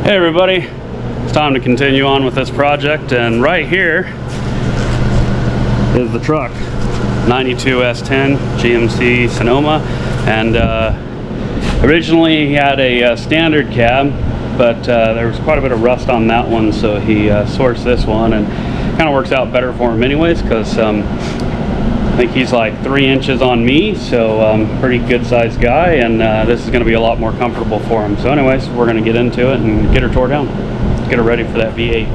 Hey everybody, it's time to continue on with this project, and right here is the truck, 92 S10 GMC Sonoma, and originally he had a standard cab, but there was quite a bit of rust on that one, so he sourced this one, and kind of works out better for him anyways, because I think he's like 3 inches on me, so pretty good sized guy, and this is going to be a lot more comfortable for him. So anyways, we're going to get into it and get her tore down, get her ready for that V8.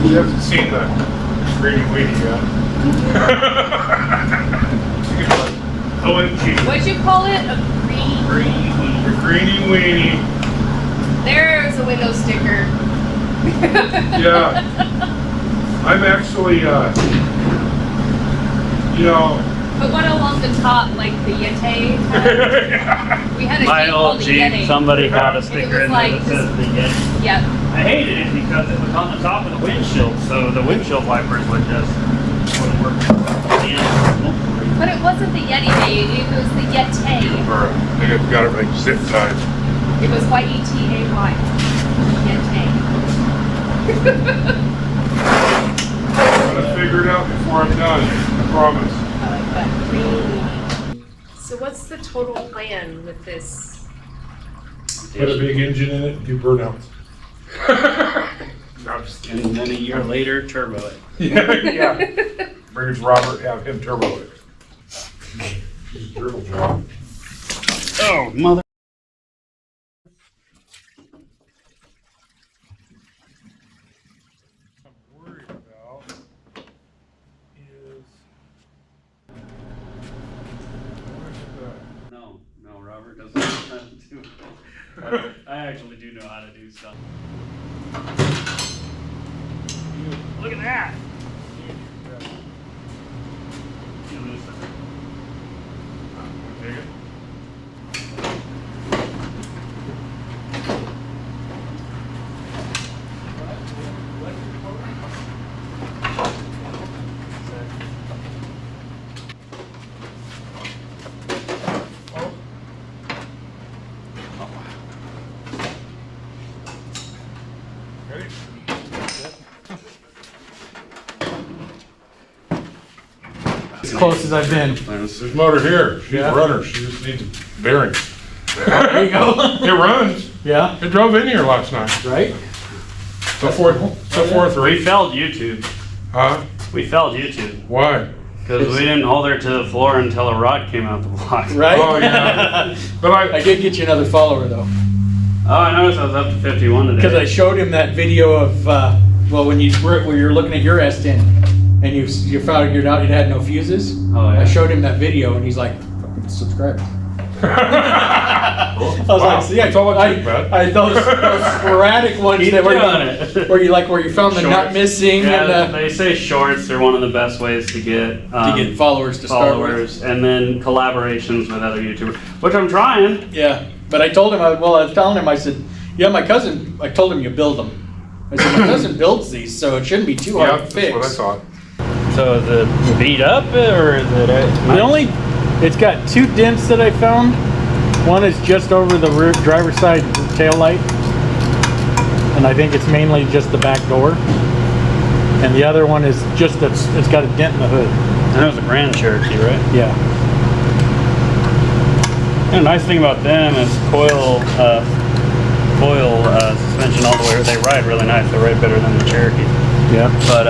You haven't seen the greeny weenie yet. OMG. What'd you call it? A Greeny weenie. There's a window sticker. Yeah. I'm actually, you know. Put one along the top, like the Yeti. Yeah. We had a My Jeep old called the Jeep, Yeti. somebody had a sticker in there like that says the Yeti. Yep. I hated it because it was on the top of the windshield, so the windshield wipers wouldn't work. But it wasn't the Yeti, baby. It was the Yeti. I think I've got it right zip tied. It was Y-E-T-A-Y. Yeti. I'm gonna figure it out before I'm done. I promise. I like that. So what's the total plan with this? Put a big engine in it, do burnouts. No, I'm just kidding. And then a year later, turbo it. Yeah. Bring it to Robert, have him turbo it. He's a turbo job. Oh, mother. I'm worried about is. No, Robert doesn't know how to do it. I actually do know how to do stuff. Look at that! Take it. Ready? As close as I've been. There's motor here. She's a runner. She just needs bearings. There you go. It runs. Yeah. It drove in here last night. Right? So forth. We failed YouTube. Huh? We failed YouTube. Why? Because we didn't hold her to the floor until a rod came out the block. Right? Oh, yeah. But I did get you another follower though. Oh, I noticed I was up to 51 today. Because I showed him that video of, well, when you were looking at your S10 and you figured out it had no fuses. Oh, yeah. I showed him that video and he's like, fucking subscribe. I was like, see, That's all it took, man. I those sporadic ones Keep that doing where it. you found the nut missing Yeah, and they say shorts are one of the best ways to get followers to start with. followers, and then collaborations with other YouTubers, which I'm trying. Yeah, but I told him, I was telling him, I said, yeah, my cousin, I told him you build them. I said, my cousin builds these, so it shouldn't be too yeah, hard to that's what I fix. thought. So is it beat up, or is it? It's got 2 dents that I found. One is just over the rear driver's side tail light, and I think it's mainly just the back door. And the other one is just it's got a dent in the hood. That was a Grand Cherokee, right? Yeah. And the nice thing about them is coil suspension all the way. They ride really nice. They ride better than the Cherokee. Yeah. But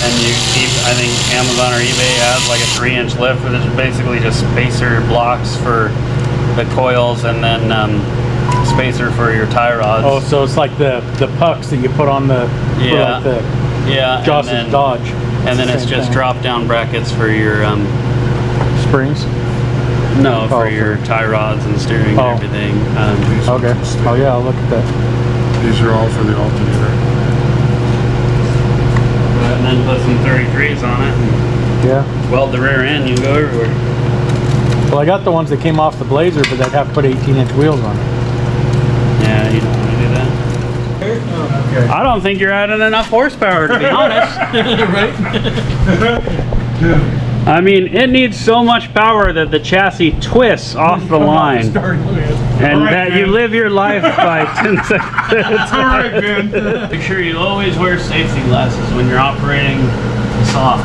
and you keep, I think Amazon or eBay has like a 3-inch lift, which is basically just spacer blocks for the coils, and then spacer for your tie rods. Oh, so it's like the pucks that you put on the Yeah. for like Yeah, the Joss's Dodge. and then it's Same just thing. drop down brackets for your Springs. No, for Oh, your tie rods and steering Oh. and everything. Okay. Oh yeah, I'll look at that. These are all for the alternator. And then put some 33s on it and Yeah. weld the rear end, you can go everywhere. Well, I got the ones that came off the Blazer, but I'd have to put 18-inch wheels on it. Yeah, you don't want to do that. Okay. I don't think you're adding enough horsepower, to be honest. I mean, it needs so much power that the chassis twists off the line. And that you live your life by 10 seconds. All right, Ben. Make sure you always wear safety glasses when you're operating the saw.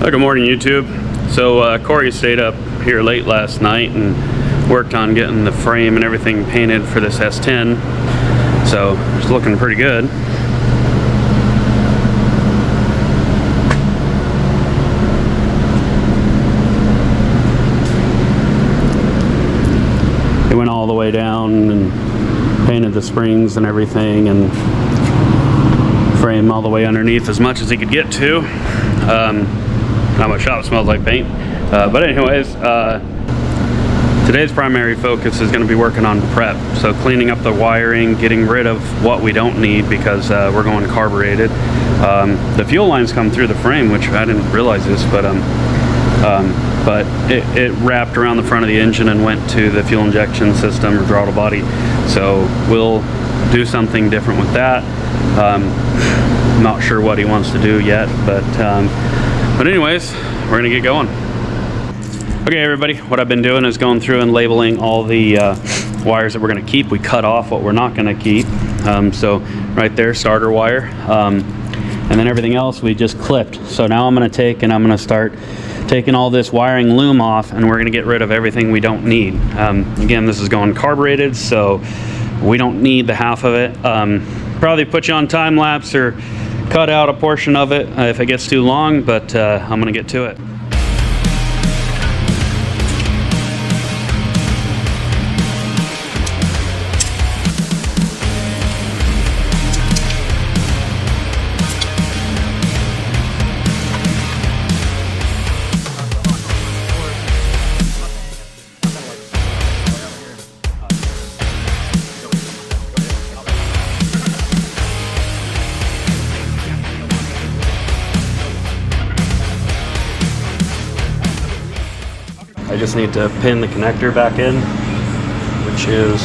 Good morning, YouTube. So Corey stayed up here late last night and worked on getting the frame and everything painted for this S10. So it's looking pretty good. It went all the way down and painted the springs and everything, and frame all the way underneath as much as he could get to. Now my shop smells like paint. But anyways, today's primary focus is going to be working on prep. So cleaning up the wiring, getting rid of what we don't need because we're going carbureted. The fuel lines come through the frame, which I didn't realize this, but it wrapped around the front of the engine and went to the fuel injection system or throttle body. So we'll do something different with that. Not sure what he wants to do yet, but anyways, we're gonna get going. Okay, everybody, what I've been doing is going through and labeling all the wires that we're gonna keep. We cut off what we're not gonna keep. So right there, starter wire, and then everything else we just clipped. So now I'm gonna take and I'm gonna start taking all this wiring loom off, and we're gonna get rid of everything we don't need. Again, this is going carbureted, so we don't need the half of it. Probably put you on time lapse or cut out a portion of it if it gets too long, but I'm gonna get to it. I just need to pin the connector back in, which is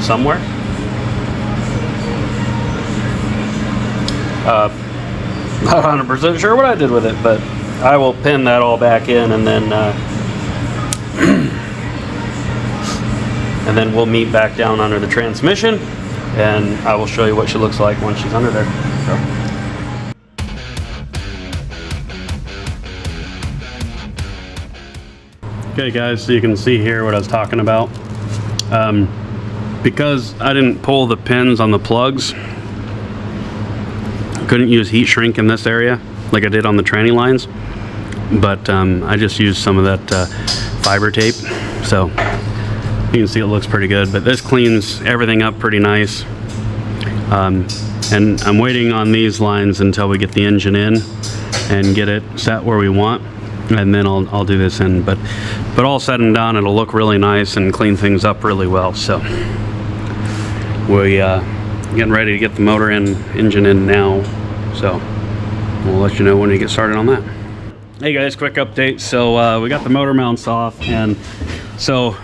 somewhere. Not 100% sure what I did with it, but I will pin that all back in, and then and then we'll meet back down under the transmission, and I will show you what she looks like once she's under there. So. Okay guys, so you can see here what I was talking about. Because I didn't pull the pins on the plugs, I couldn't use heat shrink in this area like I did on the tranny lines, but I just used some of that fiber tape. So You can see it looks pretty good, but this cleans everything up pretty nice. And I'm waiting on these lines until we get the engine in and get it set where we want, and then I'll do this in. But all said and done, it'll look really nice and clean things up really well. So we getting ready to get the motor and engine in now. So we'll let you know when we get started on that. Hey guys, quick update. So we got the motor mounts off, and so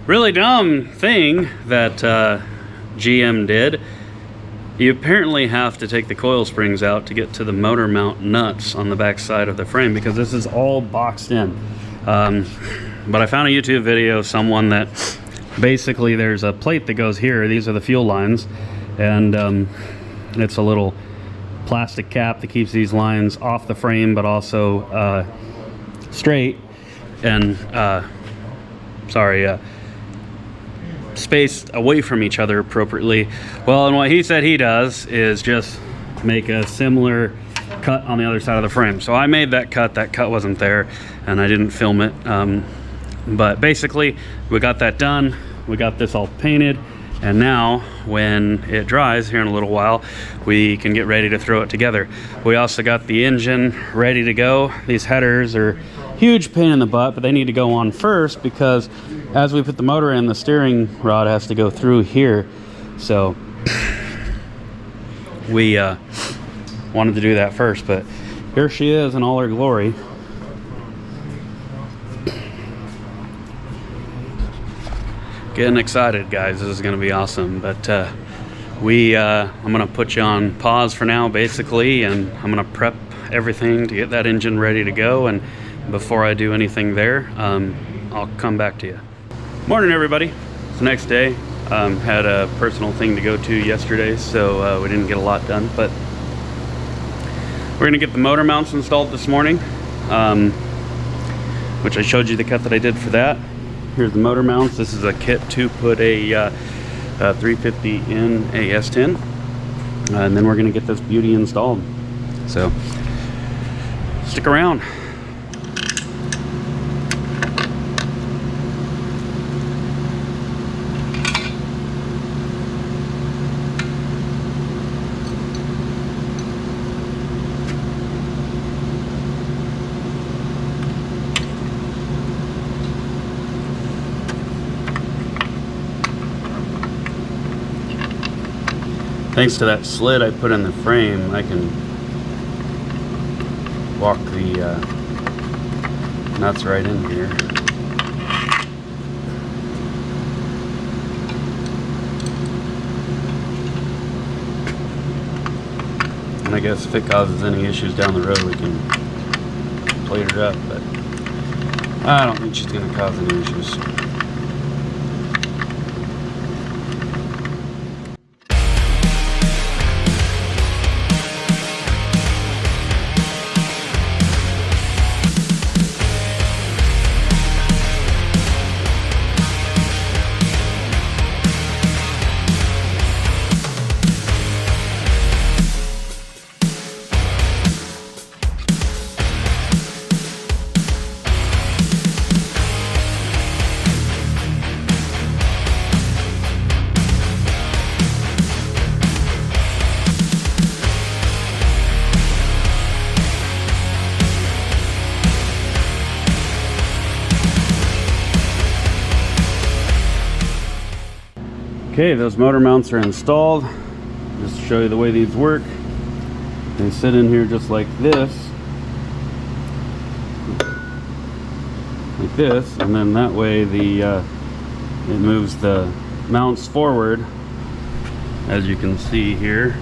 really dumb thing that GM did. You apparently have to take the coil springs out to get to the motor mount nuts on the back side of the frame, because this is all boxed in. But I found a YouTube video of someone that basically there's a plate that goes here. These are the fuel lines, and it's a little plastic cap that keeps these lines off the frame but also straight and spaced away from each other appropriately. Well, and what he said he does is just make a similar cut on the other side of the frame. So I made that cut wasn't there, and I didn't film it. But basically we got that done, we got this all painted, and now when it dries here in a little while, we can get ready to throw it together. We also got the engine ready to go. These headers are huge pain in the butt, but they need to go on first, because as we put the motor in, the steering rod has to go through here. So we wanted to do that first, but here she is in all her glory. Getting excited, guys. This is going to be awesome. But I'm going to put you on pause for now, basically, and I'm going to prep everything to get that engine ready to go. And before I do anything there, I'll come back to you. Morning, everybody. It's the next day. Had a personal thing to go to yesterday, so we didn't get a lot done, but we're gonna get the motor mounts installed this morning, which I showed you the cut that I did for that. Here's the motor mounts. This is a kit to put a 350 in a S10, and then we're gonna get this beauty installed. So stick around. Thanks to that slit I put in the frame, I can walk the nuts right in here. And I guess if it causes any issues down the road, we can plate her up, but I don't think she's going to cause any issues. Okay, those motor mounts are installed. Just to show you the way these work. They sit in here just like this. Like this, and then that way it moves the mounts forward, as you can see here.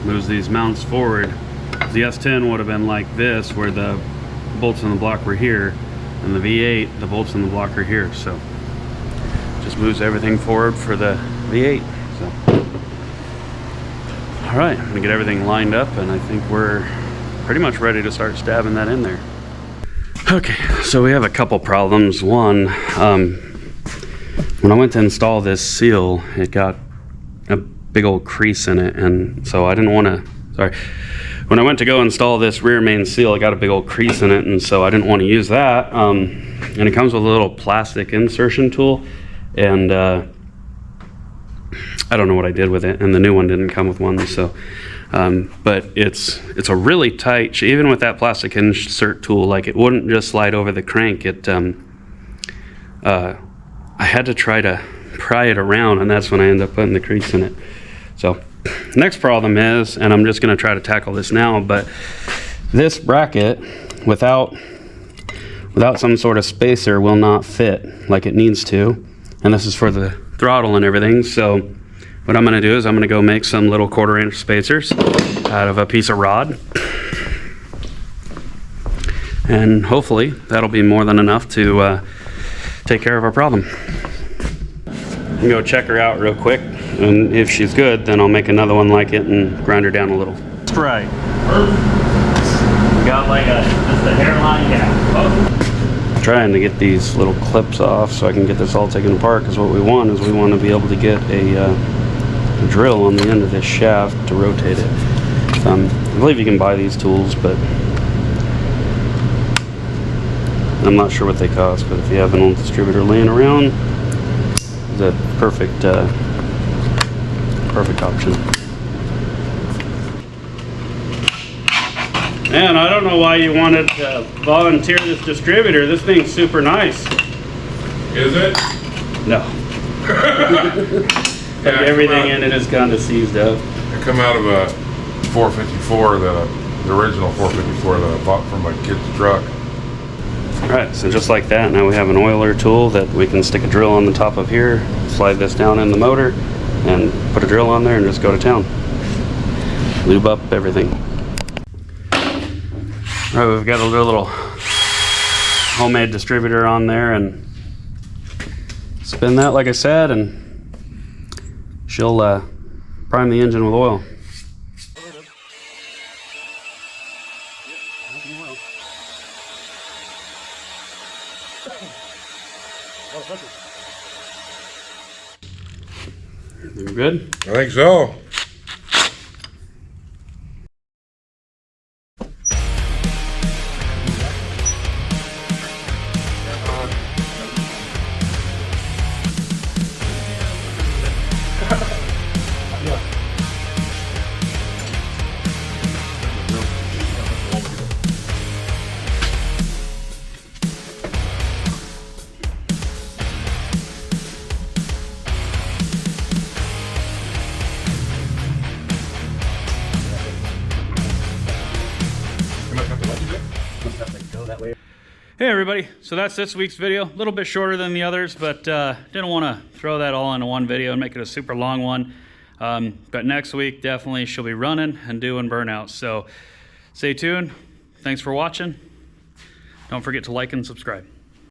Moves these mounts forward. The S10 would have been like this, where the bolts in the block were here, and the V8, the bolts in the block are here. So just moves everything forward for the V8. So, all right, I'm gonna get everything lined up, and I think we're pretty much ready to start stabbing that in there. Okay, so we have a couple problems. One, when I went to install this seal, it got a big old crease in it, and so I didn't want to. Sorry, when I went to go install this rear main seal, I got a big old crease in it, and so I didn't want to use that. And it comes with a little plastic insertion tool, and I don't know what I did with it, and the new one didn't come with one. So, but it's a really tight, even with that plastic insert tool, like it wouldn't just slide over the crank. I had to try to pry it around, and that's when I ended up putting the crease in it. So next problem is, and I'm just going to try to tackle this now, but this bracket without some sort of spacer will not fit like it needs to, and this is for the throttle and everything. So what I'm going to do is I'm going to go make some little 1/4 inch spacers out of a piece of rod, and hopefully that'll be more than enough to take care of our problem. I'm gonna go check her out real quick, and if she's good, then I'll make another one like it and grind her down a little. That's right. Got like just a hairline gap. Oh. Trying to get these little clips off so I can get this all taken apart, because what we want is we want to be able to get a drill on the end of this shaft to rotate it. I believe you can buy these tools, but I'm not sure what they cost. But if you have an old distributor laying around, it's a perfect option. Man, I don't know why you wanted to volunteer this distributor. This thing's super nice. Is it? No. Yeah, everything in it is kind of seized up. I come out of a 454, the original 454 that I bought from my kid's truck. Alright, so just like that, now we have an oiler tool that we can stick a drill on the top of here, slide this down in the motor, and put a drill on there and just go to town. Lube up everything. Alright, we've got a little homemade distributor on there, and spin that like I said, and she'll prime the engine with oil. You good? I think so. Hey everybody, so that's this week's video. A little bit shorter than the others, but didn't want to throw that all into one video and make it a super long one. But next week, definitely she'll be running and doing burnouts. So stay tuned. Thanks for watching. Don't forget to like and subscribe.